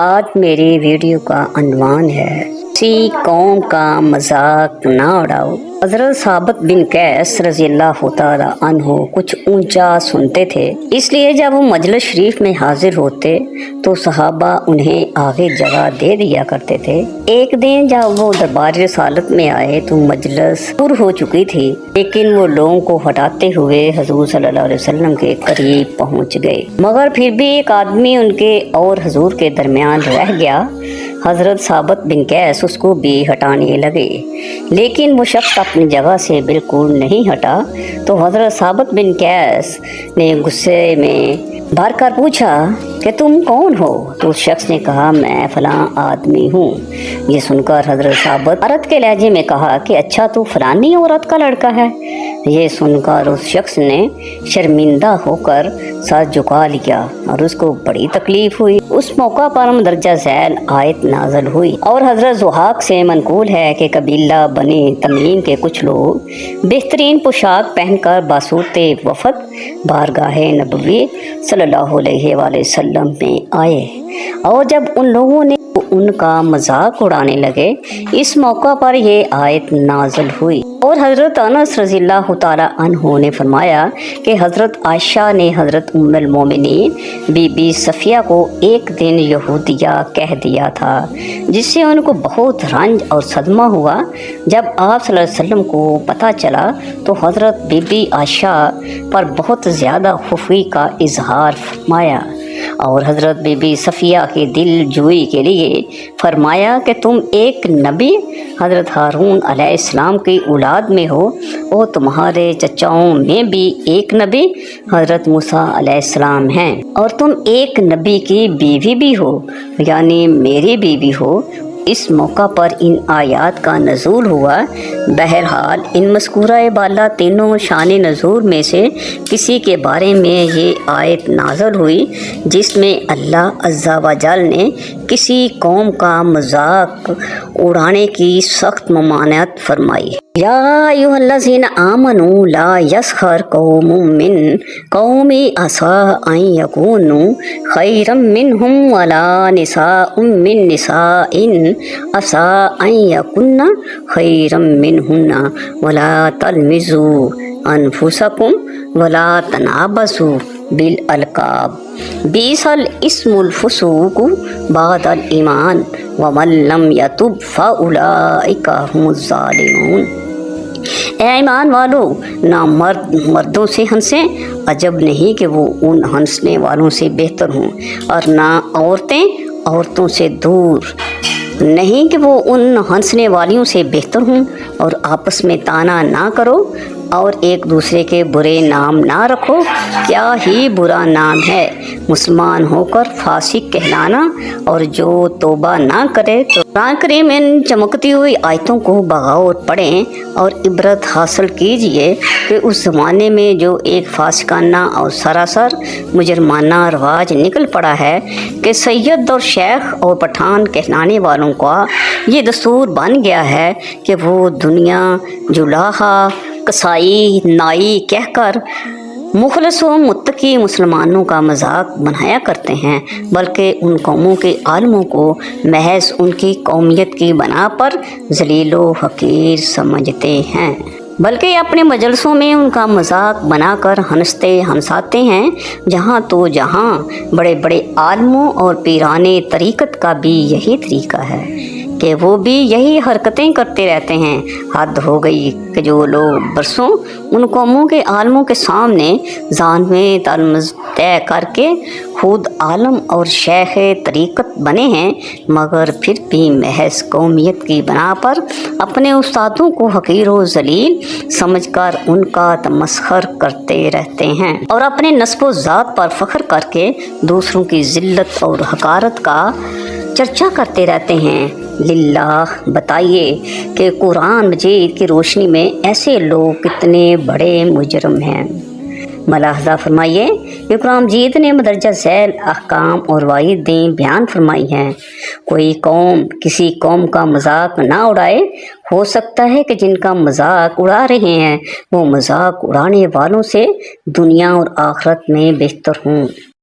آج میری ویڈیو کا عنوان ہے کسی قوم کا مذاق نہ اڑاؤ۔ حضرت ثابت بن قیس رضی اللہ تعالی عنہ کچھ اونچا سنتے تھے، اس لیے جب وہ مجلس شریف میں حاضر ہوتے تو صحابہ انہیں آگے جگہ دے دیا کرتے تھے۔ ایک دن جب وہ دربار رسالت میں آئے تو مجلس پر ہو چکی تھی، لیکن وہ لوگوں کو ہٹاتے ہوئے حضور صلی اللہ علیہ وسلم کے قریب پہنچ گئے، مگر پھر بھی ایک آدمی ان کے اور حضور کے درمیان رہ گیا۔ حضرت ثابت بن قیس اس کو بھی ہٹانے لگے، لیکن وہ شخص اپنی جگہ سے بالکل نہیں ہٹا تو حضرت ثابت بن قیس نے غصے میں بھر کر پوچھا کہ تم کون ہو؟ تو اس شخص نے کہا میں فلاں آدمی ہوں۔ یہ سن کر حضرت ثابت عرب کے لہجے میں کہا کہ اچھا تو فلانی عورت کا لڑکا ہے۔ یہ سن کر اس شخص نے شرمندہ ہو کر سر جھکا لیا اور اس کو بڑی تکلیف ہوئی۔ اس موقع پر مندرجہ ذیل آیت نازل ہوئی اور حضرت ضحاک سے منقول ہے کہ قبیلہ بنی تمیم کے کچھ لوگ بہترین پوشاک پہن کر بصورت وفد بارگاہ نبوی صلی اللہ علیہ وآلہ وسلم میں آئے، اور جب ان لوگوں نے ان کا مذاق اڑانے لگے، اس موقع پر یہ آیت نازل ہوئی اور حضرت انس رضی اللہ تعالی عنہ نے فرمایا کہ حضرت عائشہ نے حضرت ام المومنین بی بی صفیہ کو ایک دن یہودیہ کہہ دیا تھا، جس سے ان کو بہت رنج اور صدمہ ہوا۔ جب آپ صلی اللہ علیہ وسلم کو پتہ چلا تو حضرت بی بی عائشہ پر بہت زیادہ خوفی کا اظہار فرمایا اور حضرت بی بی صفیہ کی دل جوئی کے لیے فرمایا کہ تم ایک نبی حضرت ہارون علیہ السلام کی اولاد میں ہو، اور تمہارے چچاؤں میں بھی ایک نبی حضرت موسیٰ علیہ السلام ہیں، اور تم ایک نبی کی بیوی بھی ہو، یعنی میری بیوی ہو۔ اس موقع پر ان آیات کا نزول ہوا۔ بہرحال ان مذکورہ بالا تینوں شان نزول میں سے کسی کے بارے میں یہ آیت نازل ہوئی جس میں اللہ عز و جل نے کسی قوم کا مذاق اڑانے کی سخت ممانعت فرمائی۔ یا ایھا الذین آمنوا لا یسخر قوم من قوم عسیٰ ان یکونوا خیرا منہم ولا نساء من نساء عسیٰ ان یکن خیرا منہن ولا تلمزوا انفسکم ولا تنابزوا بالالقاب بئس الاسم الفسوق بعد الایمان ومن لم یتب فاولئک هم الظالمون۔ اے ایمان والو، نہ مرد مردوں سے ہنسیں، عجب نہیں کہ وہ ان ہنسنے والوں سے بہتر ہوں، اور نہ عورتیں عورتوں سے دور نہیں کہ وہ ان ہنسنے والیوں سے بہتر ہوں، اور آپس میں طعنہ نہ کرو اور ایک دوسرے کے برے نام نہ رکھو۔ کیا ہی برا نام ہے مسلمان ہو کر فاسق کہلانا، اور جو توبہ نہ کرے تو قرآن کریم ان چمکتی ہوئی آیتوں کو بغور پڑھیں اور عبرت حاصل کیجئے کہ اس زمانے میں جو ایک فاسقانہ اور سراسر مجرمانہ رواج نکل پڑا ہے کہ سید اور شیخ اور پٹھان کہلانے والوں کا یہ دستور بن گیا ہے کہ وہ دنیا جولاہا کسائی نائی کہہ کر مخلص و متقی مسلمانوں کا مذاق بنایا کرتے ہیں، بلکہ ان قوموں کے عالموں کو محض ان کی قومیت کی بنا پر ذلیل و حقیر سمجھتے ہیں، بلکہ اپنے مجلسوں میں ان کا مذاق بنا کر ہنستے ہنساتے ہیں۔ جہاں تو جہاں بڑے بڑے عالموں اور پیران طریقت کا بھی یہی طریقہ ہے کہ وہ بھی یہی حرکتیں کرتے رہتے ہیں۔ حد ہو گئی کہ جو لوگ برسوں ان قوموں کے عالموں کے سامنے ذانویں تلمذ طے کر کے خود عالم اور شیخ طریقت بنے ہیں، مگر پھر بھی محض قومیت کی بنا پر اپنے استادوں کو حقیر و ذلیل سمجھ کر ان کا تمسخر کرتے رہتے ہیں، اور اپنے نسب و ذات پر فخر کر کے دوسروں کی ذلت اور حقارت کا چرچا کرتے رہتے ہیں۔ للہ بتائیے کہ قرآن مجید کی روشنی میں ایسے لوگ کتنے بڑے مجرم ہیں۔ ملاحظہ فرمائیے کہ قرآن مجید نے مندرجہ ذیل احکام اور وعیدیں بیان فرمائی ہیں۔ کوئی قوم کسی قوم کا مذاق نہ اڑائے۔ ہو سکتا ہے کہ جن کا مذاق اڑا رہے ہیں وہ مذاق اڑانے والوں سے دنیا اور آخرت میں بہتر ہوں۔